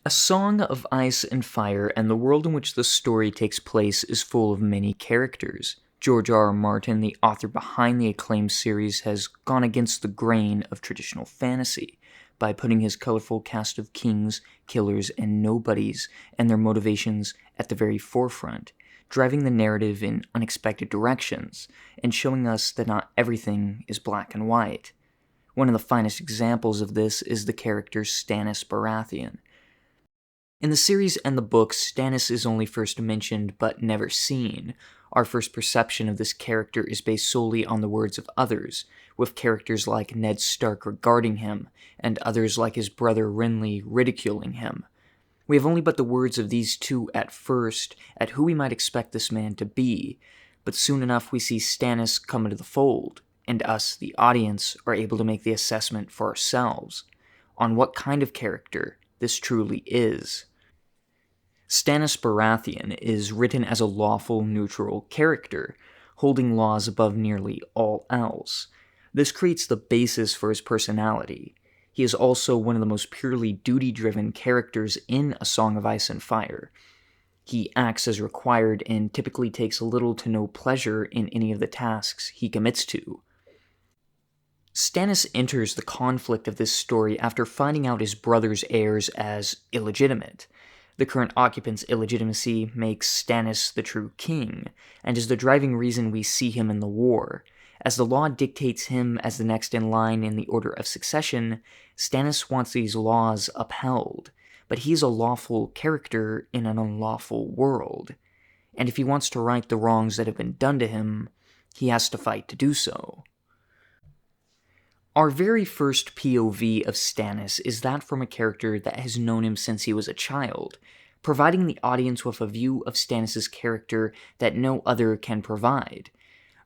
A Song of Ice and Fire and the world in which the story takes place is full of many characters. George R. R. Martin, the author behind the acclaimed series, has gone against the grain of traditional fantasy by putting his colorful cast of kings, killers, and nobodies and their motivations at the very forefront, driving the narrative in unexpected directions, and showing us that not everything is black and white. One of the finest examples of this is the character Stannis Baratheon. In the series and the books, Stannis is only first mentioned but never seen. Our first perception of this character is based solely on the words of others, with characters like Ned Stark regarding him, and others like his brother Renly ridiculing him. We have only but the words of these two at first, at who we might expect this man to be, but soon enough we see Stannis come into the fold, and us, the audience, are able to make the assessment for ourselves, on what kind of character this truly is. Stannis Baratheon is written as a lawful, neutral character, holding laws above nearly all else. This creates the basis for his personality. He is also one of the most purely duty-driven characters in A Song of Ice and Fire. He acts as required and typically takes little to no pleasure in any of the tasks he commits to. Stannis enters the conflict of this story after finding out his brother's heirs as illegitimate. The current occupant's illegitimacy makes Stannis the true king, and is the driving reason we see him in the war. As the law dictates him as the next in line in the order of succession, Stannis wants these laws upheld, but he is a lawful character in an unlawful world, and if he wants to right the wrongs that have been done to him, he has to fight to do so. Our very first POV of Stannis is that from a character that has known him since he was a child, providing the audience with a view of Stannis' character that no other can provide.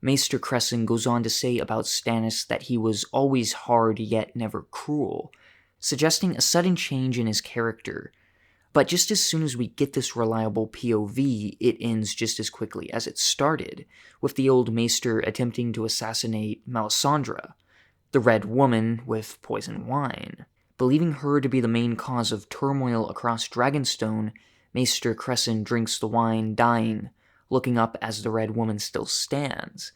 Maester Cresson goes on to say about Stannis that he was always hard yet never cruel, suggesting a sudden change in his character. But just as soon as we get this reliable POV, it ends just as quickly as it started, with the old Maester attempting to assassinate Melisandre, the Red Woman with poison wine. Believing her to be the main cause of turmoil across Dragonstone, Maester Cresson drinks the wine, dying, looking up as the Red Woman still stands.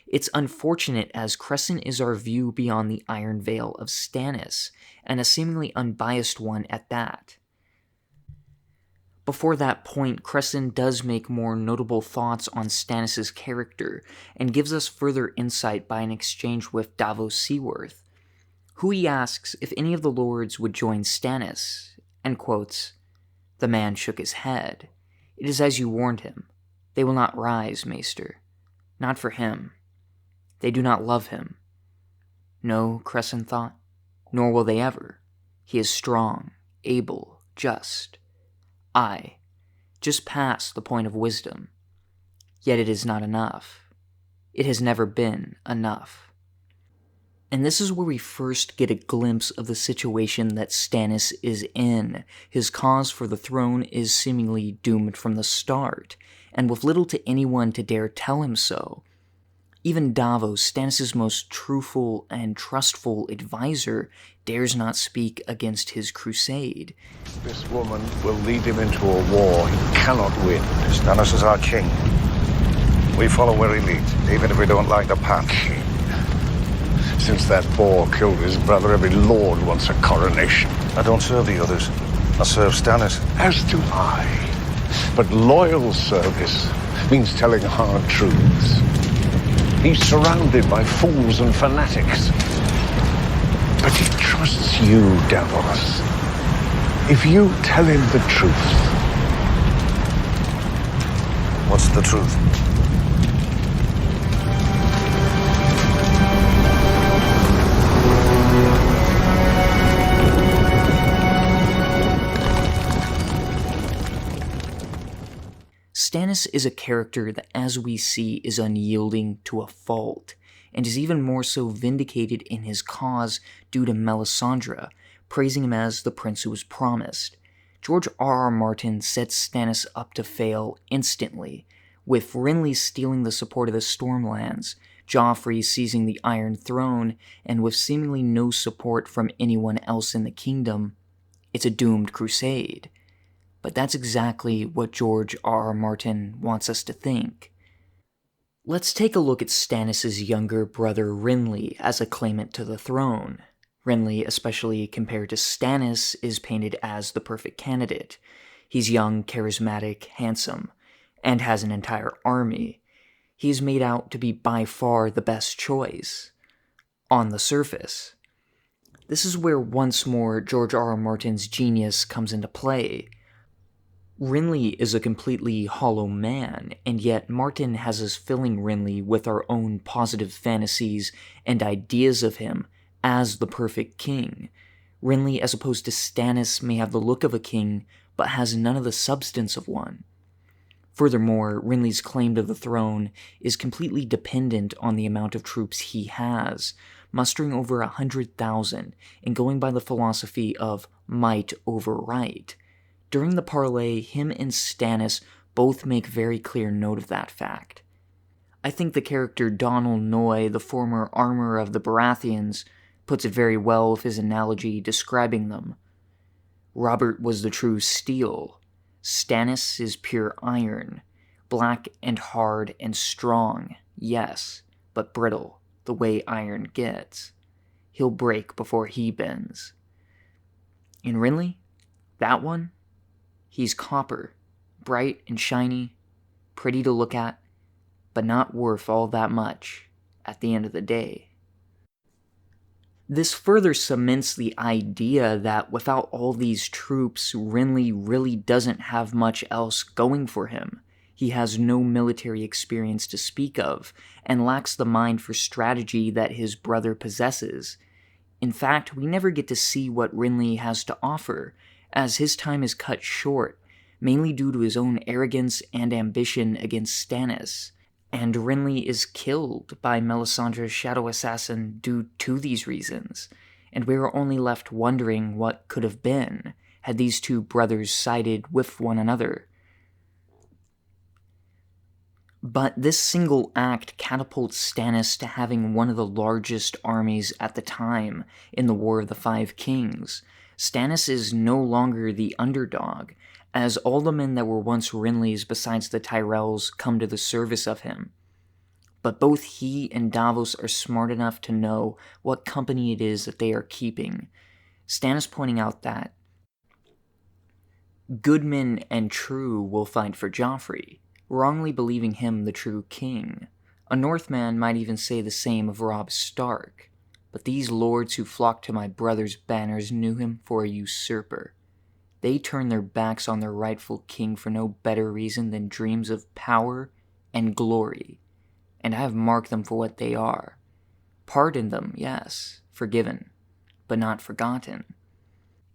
It's unfortunate as Cresson is our view beyond the Iron Veil of Stannis, and a seemingly unbiased one at that. Before that point, Cresson does make more notable thoughts on Stannis' character, and gives us further insight by an exchange with Davos Seaworth, who he asks if any of the lords would join Stannis, and quotes, "The man shook his head. It is as you warned him. They will not rise, Maester. Not for him. They do not love him. No, Cresson thought, nor will they ever. He is strong, able, just. Aye, just past the point of wisdom. Yet it is not enough. It has never been enough." And this is where we first get a glimpse of the situation that Stannis is in. His cause for the throne is seemingly doomed from the start, and with little to anyone to dare tell him so. Even Davos, Stannis' most truthful and trustful advisor, dares not speak against his crusade. This woman will lead him into a war he cannot win. Stannis is our king. We follow where he leads, even if we don't like the path. King. Since that boar killed his brother, every lord wants a coronation. I don't serve the others. I serve Stannis. As do I. But loyal service means telling hard truths. He's surrounded by fools and fanatics. But he trusts you, Davos. If you tell him the truth. What's the truth? Stannis is a character that, as we see, is unyielding to a fault, and is even more so vindicated in his cause due to Melisandre, praising him as the prince who was promised. George R. R. Martin sets Stannis up to fail instantly, with Renly stealing the support of the Stormlands, Joffrey seizing the Iron Throne, and with seemingly no support from anyone else in the kingdom, It's a doomed crusade. But that's exactly what George R. R. Martin wants us to think. Let's take a look at Stannis' younger brother Renly as a claimant to the throne. Renly, especially compared to Stannis, is painted as the perfect candidate. He's young, charismatic, handsome, and has an entire army. He's made out to be by far the best choice. On the surface. This is where once more George R. R. Martin's genius comes into play. Renly is a completely hollow man, and yet Martin has us filling Renly with our own positive fantasies and ideas of him as the perfect king. Renly, as opposed to Stannis, may have the look of a king, but has none of the substance of one. Furthermore, Renly's claim to the throne is completely dependent on the amount of troops he has, mustering over 100,000 and going by the philosophy of might over right. During the parley, him and Stannis both make very clear note of that fact. I think the character Donal Noy, the former armor of the Baratheons, puts it very well with his analogy describing them. Robert was the true steel. Stannis is pure iron, black and hard and strong, yes, but brittle, the way iron gets. He'll break before he bends. In Renly, that one, he's copper, bright and shiny, pretty to look at, but not worth all that much at the end of the day. This further cements the idea that without all these troops, Renly really doesn't have much else going for him. He has no military experience to speak of, and lacks the mind for strategy that his brother possesses. In fact, we never get to see what Renly has to offer, as his time is cut short, mainly due to his own arrogance and ambition against Stannis. And Renly is killed by Melisandre's shadow assassin due to these reasons, and we are only left wondering what could have been had these two brothers sided with one another. But this single act catapults Stannis to having one of the largest armies at the time in the War of the Five Kings. Stannis is no longer the underdog, as all the men that were once Renly's besides the Tyrells come to the service of him. But both he and Davos are smart enough to know what company it is that they are keeping. Stannis pointing out that good men and true will fight for Joffrey, wrongly believing him the true king. A Northman might even say the same of Robb Stark. But these lords who flocked to my brother's banners knew him for a usurper. They turned their backs on their rightful king for no better reason than dreams of power and glory, and I have marked them for what they are. Pardoned them, yes, forgiven, but not forgotten.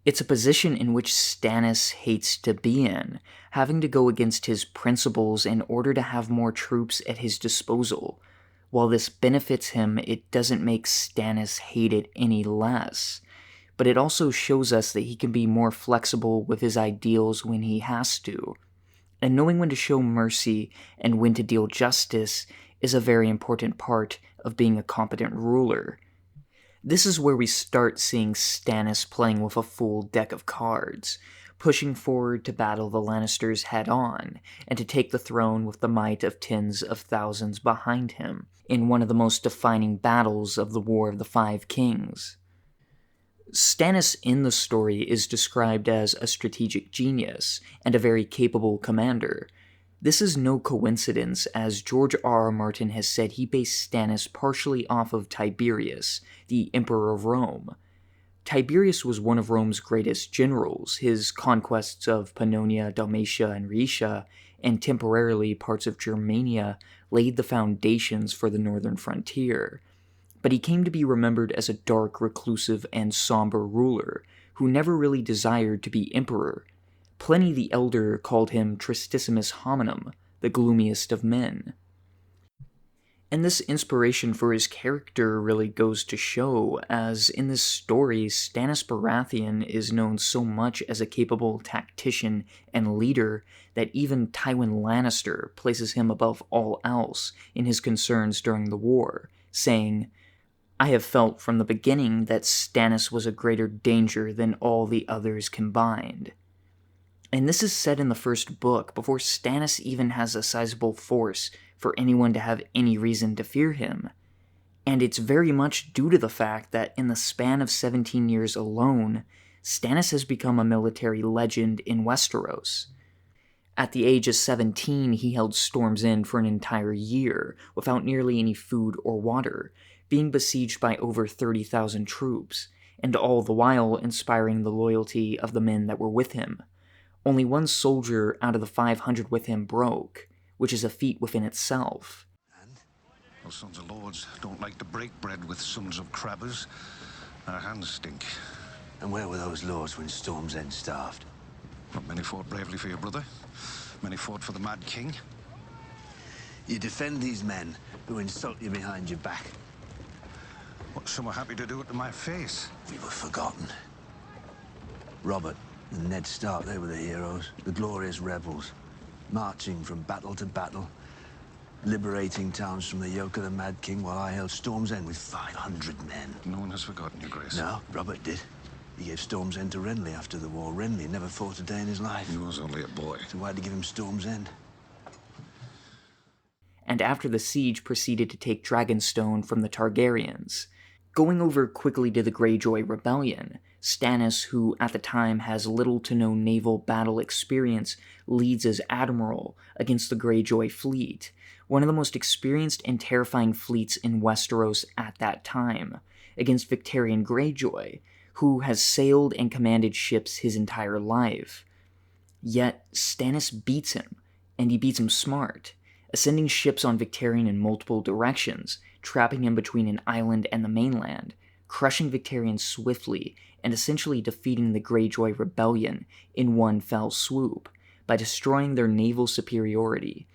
It's a position in which Stannis hates to be in, having to go against his principles in order to have more troops at his disposal. While this benefits him, it doesn't make Stannis hate it any less. But it also shows us that he can be more flexible with his ideals when he has to. And knowing when to show mercy and when to deal justice is a very important part of being a competent ruler. This is where we start seeing Stannis playing with a full deck of cards, pushing forward to battle the Lannisters head-on, and to take the throne with the might of tens of thousands behind him, in one of the most defining battles of the War of the Five Kings. Stannis in the story is described as a strategic genius and a very capable commander. This is no coincidence, as George R. R. Martin has said he based Stannis partially off of Tiberius, the Emperor of Rome. Tiberius was one of Rome's greatest generals. His conquests of Pannonia, Dalmatia, and Rhaetia, and temporarily parts of Germania, laid the foundations for the northern frontier. But he came to be remembered as a dark, reclusive, and somber ruler, who never really desired to be emperor. Pliny the Elder called him Tristissimus Hominum, the gloomiest of men. And this inspiration for his character really goes to show, as in this story, Stannis Baratheon is known so much as a capable tactician and leader that even Tywin Lannister places him above all else in his concerns during the war, saying, I have felt from the beginning that Stannis was a greater danger than all the others combined. And this is said in the first book, before Stannis even has a sizable force for anyone to have any reason to fear him. And it's very much due to the fact that in the span of 17 years alone, Stannis has become a military legend in Westeros. At the age of 17, he held Storm's End for an entire year, without nearly any food or water, being besieged by over 30,000 troops, and all the while inspiring the loyalty of the men that were with him. Only one soldier out of the 500 with him broke, which is a feat within itself. Those sons of lords don't like to break bread with sons of crabbers. Their hands stink. And where were those lords when Storm's End starved? Not many fought bravely for your brother. Many fought for the Mad King. You defend these men who insult you behind your back. What, some are happy to do it to my face. We were forgotten. Robert and Ned Stark, they were the heroes, the glorious rebels, marching from battle to battle, liberating towns from the yoke of the Mad King while I held Storm's End with 500 men. No one has forgotten your grace. No, Robert did. He gave Storm's End to Renly after the war. Renly never fought a day in his life. He was only a boy. So why'd he give him Storm's End? And after the siege proceeded to take Dragonstone from the Targaryens. Going over quickly to the Greyjoy Rebellion, Stannis, who at the time has little to no naval battle experience, leads as admiral against the Greyjoy fleet, one of the most experienced and terrifying fleets in Westeros at that time, against Victarion Greyjoy, who has sailed and commanded ships his entire life. Yet Stannis beats him, and he beats him smart, ascending ships on Victarion in multiple directions, trapping him between an island and the mainland, crushing Victarion swiftly, and essentially defeating the Greyjoy Rebellion in one fell swoop, by destroying their naval superiority.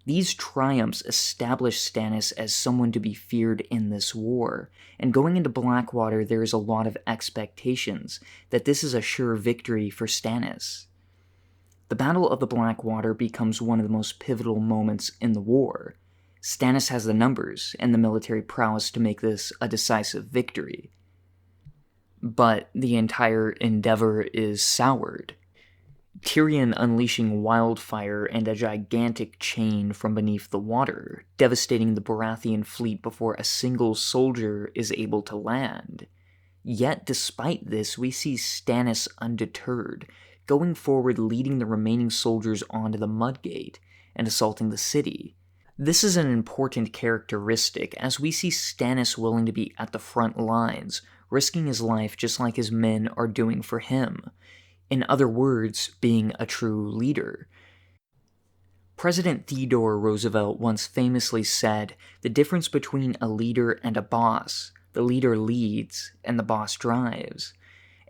These triumphs established Stannis as someone to be feared in this war, and going into Blackwater there is a lot of expectations that this is a sure victory for Stannis. The Battle of the Blackwater becomes one of the most pivotal moments in the war. Stannis has the numbers and the military prowess to make this a decisive victory. But the entire endeavor is soured. Tyrion unleashing wildfire and a gigantic chain from beneath the water, devastating the Baratheon fleet before a single soldier is able to land. Yet despite this, we see Stannis undeterred, going forward leading the remaining soldiers onto the Mudgate and assaulting the city. This is an important characteristic, as we see Stannis willing to be at the front lines, risking his life just like his men are doing for him. In other words, being a true leader. President Theodore Roosevelt once famously said, "The difference between a leader and a boss, the leader leads and the boss drives."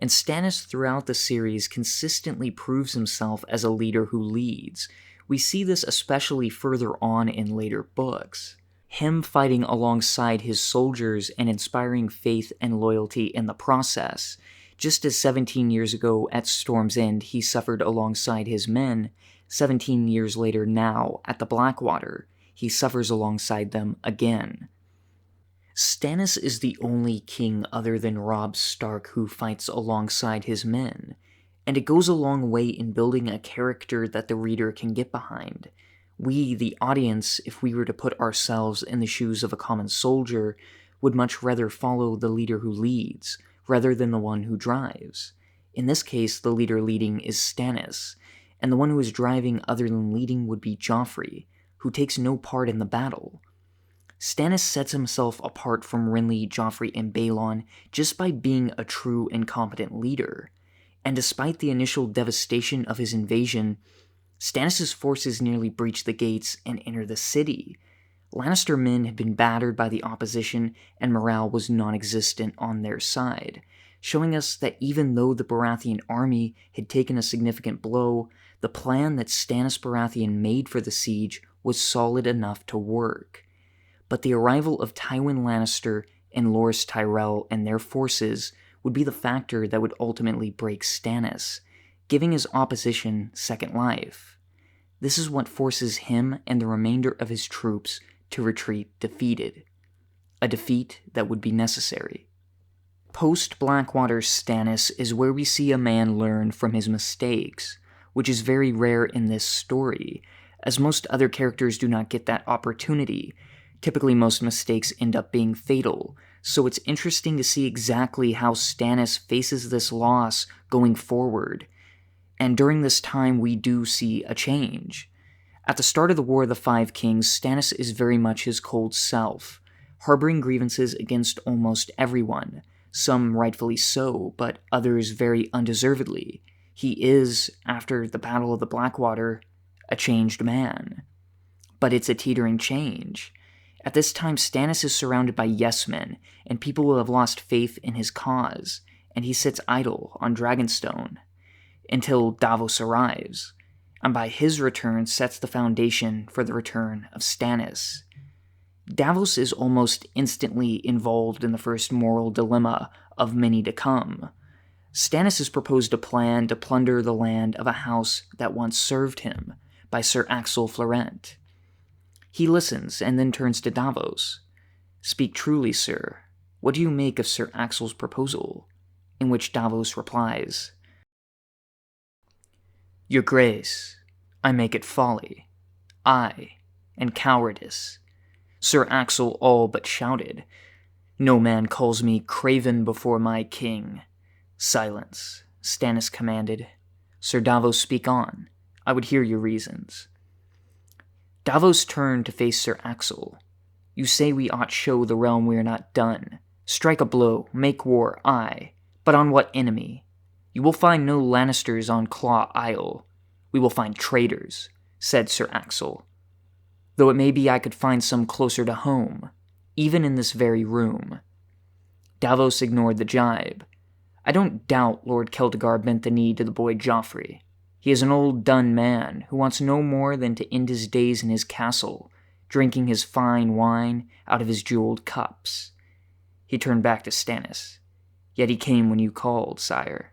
And Stannis throughout the series consistently proves himself as a leader who leads. We see this especially further on in later books. Him fighting alongside his soldiers and inspiring faith and loyalty in the process. Just as 17 years ago at Storm's End he suffered alongside his men, 17 years later now at the Blackwater, he suffers alongside them again. Stannis is the only king other than Robb Stark who fights alongside his men, and it goes a long way in building a character that the reader can get behind. We, the audience, if we were to put ourselves in the shoes of a common soldier, would much rather follow the leader who leads, rather than the one who drives. In this case, the leader leading is Stannis, and the one who is driving other than leading would be Joffrey, who takes no part in the battle. Stannis sets himself apart from Renly, Joffrey, and Balon just by being a true and competent leader. And despite the initial devastation of his invasion, Stannis' forces nearly breach the gates and enter the city. Lannister men had been battered by the opposition, and morale was non-existent on their side, showing us that even though the Baratheon army had taken a significant blow, the plan that Stannis Baratheon made for the siege was solid enough to work. But the arrival of Tywin Lannister and Loras Tyrell and their forces would be the factor that would ultimately break Stannis, giving his opposition second life. This is what forces him and the remainder of his troops to retreat defeated. a defeat that would be necessary. Post-Blackwater Stannis is where we see a man learn from his mistakes, which is very rare in this story, as most other characters do not get that opportunity. Typically, most mistakes end up being fatal, so it's interesting to see exactly how Stannis faces this loss going forward. And during this time, we do see a change. At the start of the War of the Five Kings, Stannis is very much his cold self, harboring grievances against almost everyone, some rightfully so, but others very undeservedly. He is, after the Battle of the Blackwater, a changed man. But it's a teetering change. At this time, Stannis is surrounded by yes-men, and people will have lost faith in his cause, and he sits idle on Dragonstone until Davos arrives, and by his return sets the foundation for the return of Stannis. Davos is almost instantly involved in the first moral dilemma of many to come. Stannis has proposed a plan to plunder the land of a house that once served him, by Sir Axel Florent. He listens and then turns to Davos. "Speak truly, sir. What do you make of Sir Axel's proposal?" In which Davos replies, "Your Grace, I make it folly, aye, and cowardice." Sir Axel all but shouted, "No man calls me craven before my king." "Silence," Stannis commanded. "Sir Davos, speak on. I would hear your reasons." Davos turned to face Sir Axel. "You say we ought show the realm we are not done. Strike a blow, make war, aye. But on what enemy? You will find no Lannisters on Claw Isle. We will find traitors," said Sir Axel. "Though it may be I could find some closer to home, even in this very room." Davos ignored the jibe. "I don't doubt Lord Celtigar bent the knee to the boy Joffrey. He is an old done man who wants no more than to end his days in his castle, drinking his fine wine out of his jeweled cups." He turned back to Stannis. "Yet he came when you called, sire.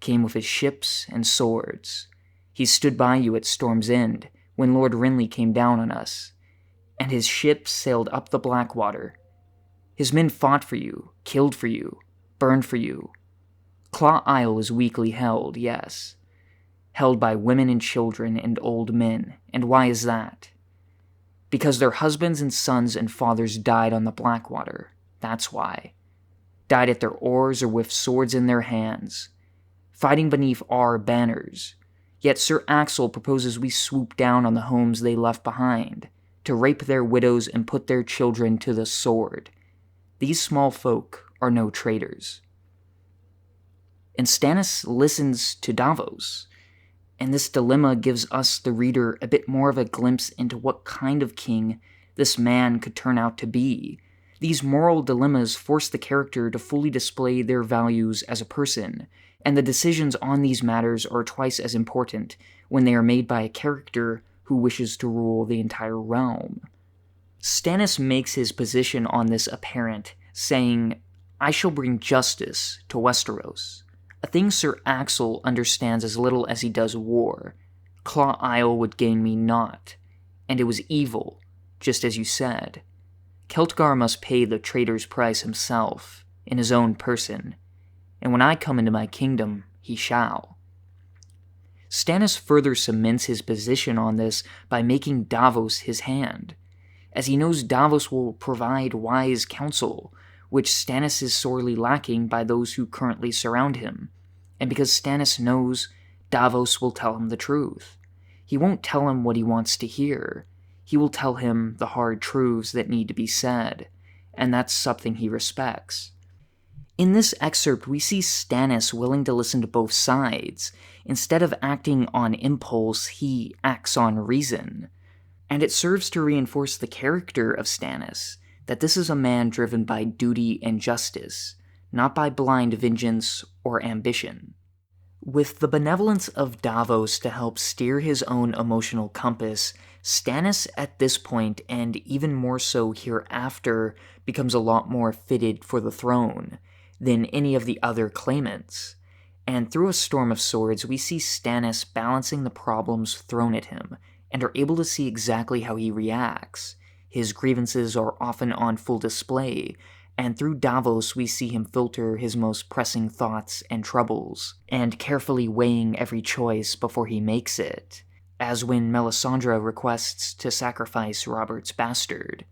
Came with his ships and swords. He stood by you at Storm's End when Lord Renly came down on us, and his ships sailed up the Blackwater. His men fought for you, killed for you, burned for you. Claw Isle is weakly held, yes. Held by women and children and old men. And why is that? Because their husbands and sons and fathers died on the Blackwater. That's why. Died at their oars or with swords in their hands, fighting beneath our banners. Yet Sir Axel proposes we swoop down on the homes they left behind, to rape their widows and put their children to the sword. These small folk are no traitors." And Stannis listens to Davos, and this dilemma gives us, the reader, a bit more of a glimpse into what kind of king this man could turn out to be. These moral dilemmas force the character to fully display their values as a person, and the decisions on these matters are twice as important when they are made by a character who wishes to rule the entire realm. Stannis makes his position on this apparent, saying, "I shall bring justice to Westeros," a thing Sir Axel understands as little as he does war. "Claw Isle would gain me naught, and it was evil, just as you said. Celtgar must pay the traitor's price himself, in his own person, and when I come into my kingdom, he shall." Stannis further cements his position on this by making Davos his hand, as he knows Davos will provide wise counsel, which Stannis is sorely lacking by those who currently surround him, and because Stannis knows Davos will tell him the truth. He won't tell him what he wants to hear. He will tell him the hard truths that need to be said, and that's something he respects. In this excerpt, we see Stannis willing to listen to both sides. Instead of acting on impulse, he acts on reason. And it serves to reinforce the character of Stannis, that this is a man driven by duty and justice, not by blind vengeance or ambition. With the benevolence of Davos to help steer his own emotional compass, Stannis at this point, and even more so hereafter, becomes a lot more fitted for the throne than any of the other claimants. And through a storm of swords, we see Stannis balancing the problems thrown at him, and are able to see exactly how he reacts. His grievances are often on full display, and through Davos we see him filter his most pressing thoughts and troubles, and carefully weighing every choice before he makes it, as when Melisandre requests to sacrifice Robert's bastard.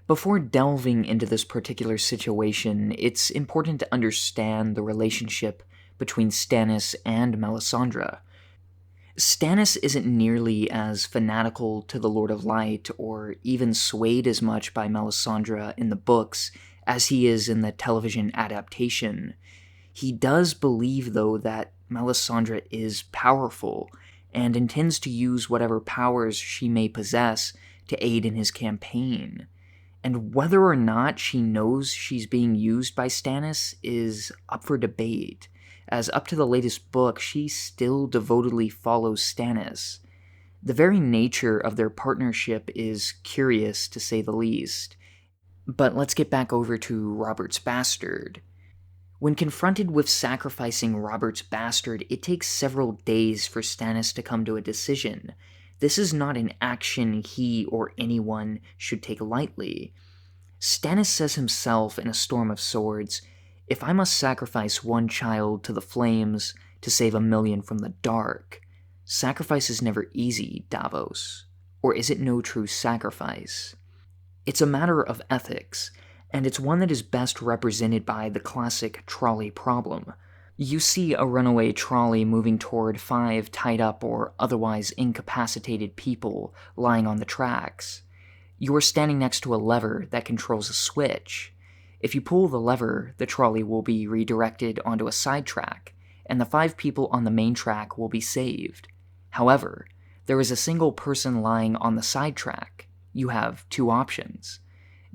Before delving into this particular situation, it's important to understand the relationship between Stannis and Melisandre. Stannis isn't nearly as fanatical to the Lord of Light or even swayed as much by Melisandre in the books as he is in the television adaptation. He does believe, though, that Melisandre is powerful and intends to use whatever powers she may possess to aid in his campaign. And whether or not she knows she's being used by Stannis is up for debate, as up to the latest book, she still devotedly follows Stannis. The very nature of their partnership is curious, to say the least. But let's get back over to Robert's bastard. When confronted with sacrificing Robert's bastard, it takes several days for Stannis to come to a decision. This is not an action he or anyone should take lightly. Stannis says himself in A Storm of Swords, "If I must sacrifice one child to the flames to save 1,000,000 from the dark, sacrifice is never easy, Davos. Or is it no true sacrifice?" It's a matter of ethics, and it's one that is best represented by the classic trolley problem. You see a runaway trolley moving toward 5 tied up or otherwise incapacitated people lying on the tracks. You're standing next to a lever that controls a switch. If you pull the lever, the trolley will be redirected onto a side track, and the 5 people on the main track will be saved. However, there is a single person lying on the side track. You have 2 options.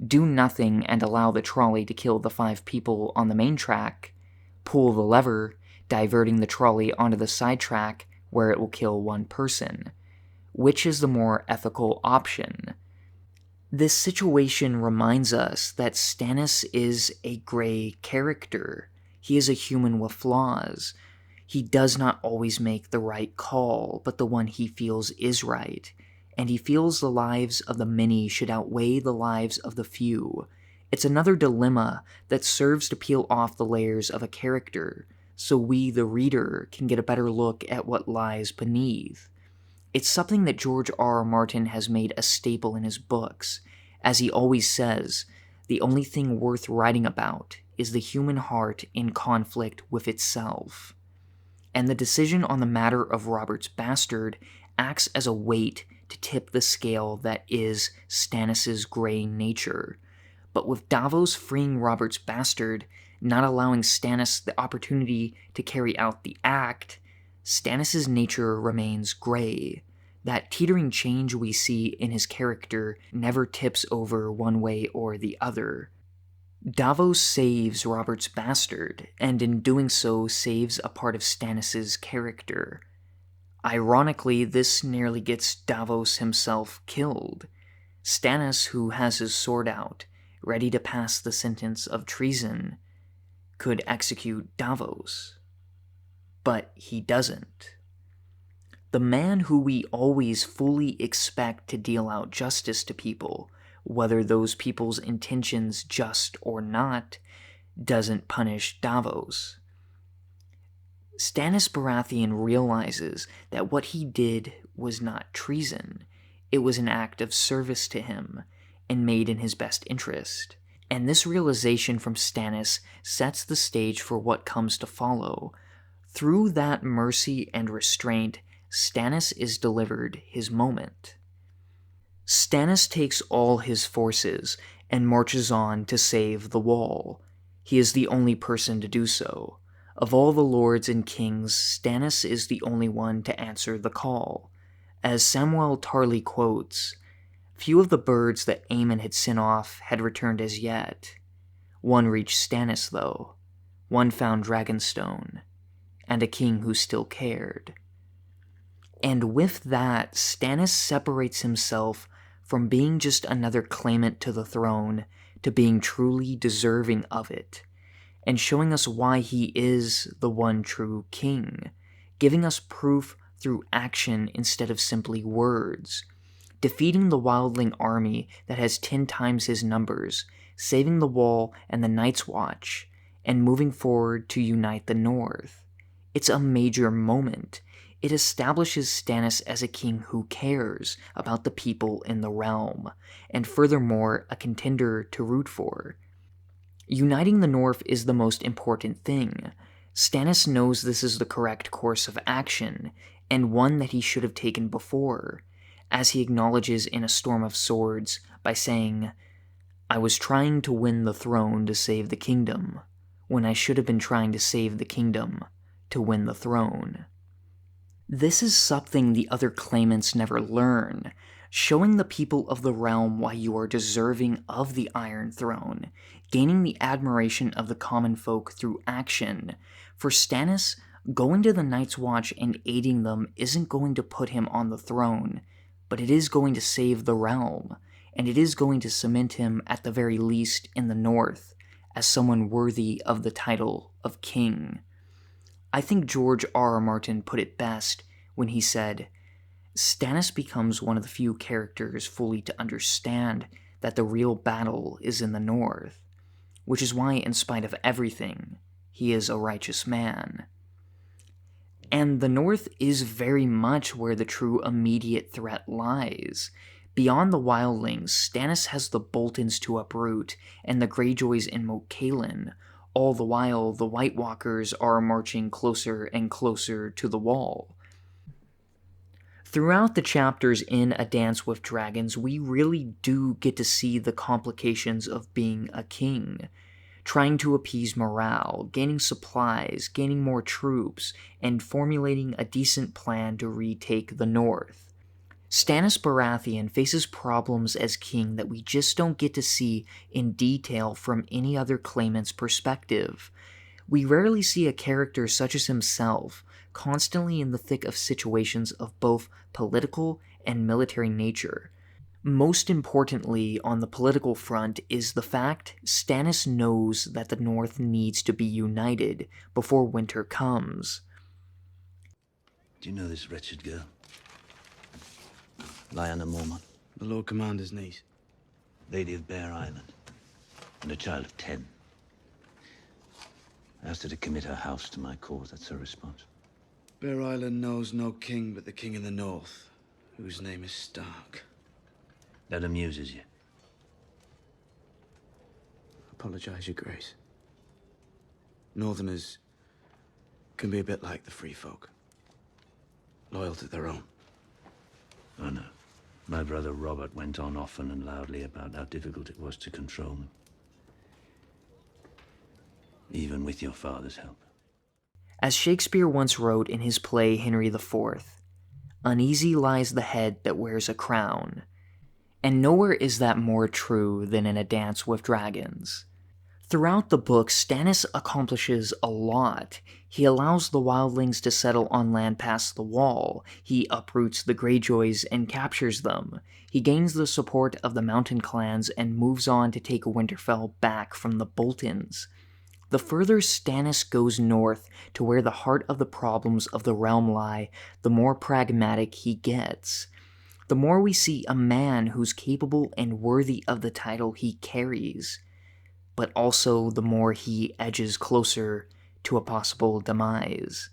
Do nothing and allow the trolley to kill the 5 people on the main track. Pull the lever, diverting the trolley onto the side track where it will kill 1 person. Which is the more ethical option? This situation reminds us that Stannis is a gray character. He is a human with flaws. He does not always make the right call, but the one he feels is right. And he feels the lives of the many should outweigh the lives of the few. It's another dilemma that serves to peel off the layers of a character, so we, the reader, can get a better look at what lies beneath. It's something that George R. R. Martin has made a staple in his books. As he always says, the only thing worth writing about is the human heart in conflict with itself. And the decision on the matter of Robert's bastard acts as a weight to tip the scale that is Stannis' gray nature. But with Davos freeing Robert's bastard, not allowing Stannis the opportunity to carry out the act, Stannis' nature remains gray. That teetering change we see in his character never tips over one way or the other. Davos saves Robert's bastard, and in doing so saves a part of Stannis' character. Ironically, this nearly gets Davos himself killed. Stannis, who has his sword out, ready to pass the sentence of treason, could execute Davos. But he doesn't. The man who we always fully expect to deal out justice to people, whether those people's intentions just or not, doesn't punish Davos. Stannis Baratheon realizes that what he did was not treason. It was an act of service to him, and made in his best interest. And this realization from Stannis sets the stage for what comes to follow. Through that mercy and restraint, Stannis is delivered his moment. Stannis takes all his forces and marches on to save the Wall. He is the only person to do so. Of all the lords and kings, Stannis is the only one to answer the call. As Samuel Tarly quotes, "Few of the birds that Aemon had sent off had returned as yet. One reached Stannis, though. One found Dragonstone, and a king who still cared." And with that, Stannis separates himself from being just another claimant to the throne to being truly deserving of it, and showing us why he is the one true king, giving us proof through action instead of simply words. defeating the wildling army that has 10 times his numbers, saving the Wall and the Night's Watch, and moving forward to unite the North. It's a major moment. It establishes Stannis as a king who cares about the people in the realm, and furthermore, a contender to root for. Uniting the North is the most important thing. Stannis knows this is the correct course of action, and one that he should have taken before, as he acknowledges in A Storm of Swords by saying, "I was trying to win the throne to save the kingdom, when I should have been trying to save the kingdom to win the throne." This is something the other claimants never learn, showing the people of the realm why you are deserving of the Iron Throne, gaining the admiration of the common folk through action. For Stannis, going to the Night's Watch and aiding them isn't going to put him on the throne, but it is going to save the realm, and it is going to cement him at the very least in the North as someone worthy of the title of king. I think George R. R. Martin put it best when he said, "Stannis becomes one of the few characters fully to understand that the real battle is in the North, which is why, in spite of everything, he is a righteous man." And the North is very much where the true immediate threat lies. Beyond the wildlings, Stannis has the Boltons to uproot and the Greyjoys in Moat Cailin. All the while, the White Walkers are marching closer and closer to the Wall. Throughout the chapters in A Dance with Dragons, we really do get to see the complications of being a king, trying to appease morale, gaining supplies, gaining more troops, and formulating a decent plan to retake the North. Stannis Baratheon faces problems as king that we just don't get to see in detail from any other claimant's perspective. We rarely see a character such as himself constantly in the thick of situations of both political and military nature. Most importantly, on the political front, is the fact Stannis knows that the North needs to be united before winter comes. Do you know this wretched girl? Lyanna Mormont, The Lord Commander's niece. Lady of Bear Island, and a child of 10. I asked her to commit her house to my cause. That's her response. Bear Island knows no king but the king in the north, whose name is Stark. That amuses you. Apologize, Your Grace. Northerners can be a bit like the free folk. Loyal to their own. Oh no. My brother Robert went on often and loudly about how difficult it was to control them. Even with your father's help. As Shakespeare once wrote in his play Henry IV, "Uneasy lies the head that wears a crown." And nowhere is that more true than in A Dance with Dragons. Throughout the book, Stannis accomplishes a lot. He allows the wildlings to settle on land past the Wall. He uproots the Greyjoys and captures them. He gains the support of the mountain clans and moves on to take Winterfell back from the Boltons. The further Stannis goes north to where the heart of the problems of the realm lie, the more pragmatic he gets. The more we see a man who's capable and worthy of the title he carries, but also the more he edges closer to a possible demise.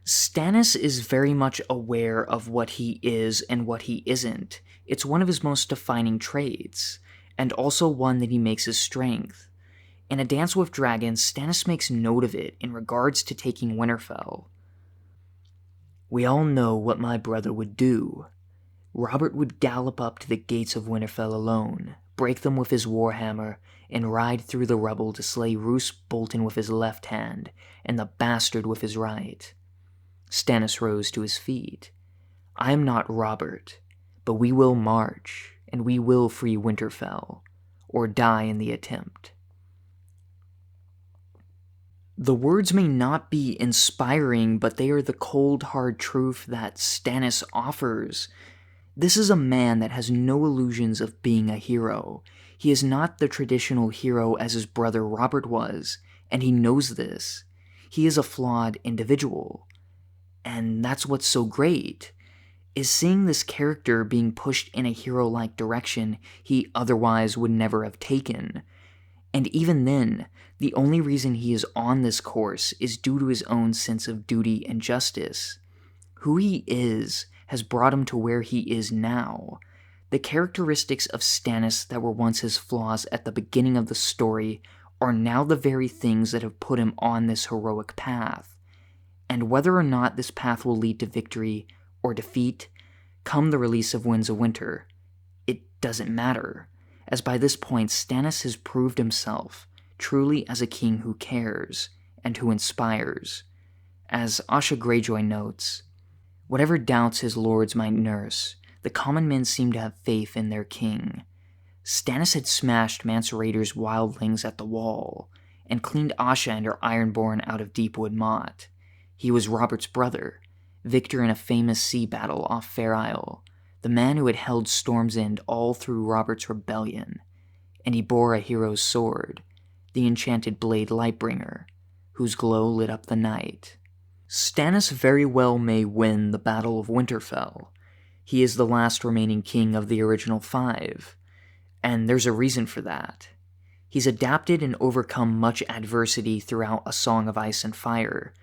Stannis is very much aware of what he is and what he isn't. It's one of his most defining traits, and also one that he makes his strength. In A Dance with Dragons, Stannis makes note of it in regards to taking Winterfell. "We all know what my brother would do. Robert would gallop up to the gates of Winterfell alone, break them with his warhammer, and ride through the rubble to slay Roose Bolton with his left hand, and the bastard with his right." Stannis rose to his feet. "I am not Robert, but we will march, and we will free Winterfell, or die in the attempt." The words may not be inspiring, but they are the cold, hard truth that Stannis offers. This is a man that has no illusions of being a hero. He is not the traditional hero as his brother Robert was, and he knows this. He is a flawed individual, and that's what's so great. is seeing this character being pushed in a hero-like direction he otherwise would never have taken. And even then, the only reason he is on this course is due to his own sense of duty and justice. Who he is has brought him to where he is now. The characteristics of Stannis that were once his flaws at the beginning of the story are now the very things that have put him on this heroic path. And whether or not this path will lead to victory or defeat, come the release of Winds of Winter, it doesn't matter, as by this point Stannis has proved himself truly as a king who cares and who inspires. As Asha Greyjoy notes, whatever doubts his lords might nurse, the common men seem to have faith in their king. Stannis had smashed Mance Rayder's wildlings at the Wall, and cleaned Asha and her Ironborn out of Deepwood Motte. He was Robert's brother, victor in a famous sea battle off Fair Isle, the man who had held Storm's End all through Robert's rebellion, and he bore a hero's sword, the enchanted blade Lightbringer, whose glow lit up the night. Stannis very well may win the Battle of Winterfell. He is the last remaining king of the original 5, and there's a reason for that. He's adapted and overcome much adversity throughout A Song of Ice and Fire,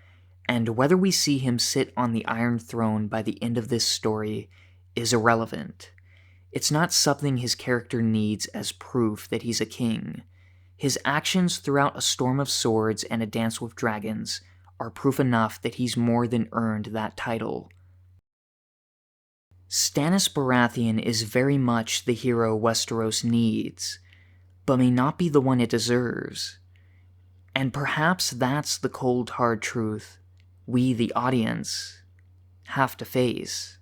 and whether we see him sit on the Iron Throne by the end of this story is irrelevant. It's not something his character needs as proof that he's a king. His actions throughout A Storm of Swords and A Dance with Dragons are proof enough that he's more than earned that title. Stannis Baratheon is very much the hero Westeros needs, but may not be the one it deserves. And perhaps that's the cold hard truth we, the audience, have to face.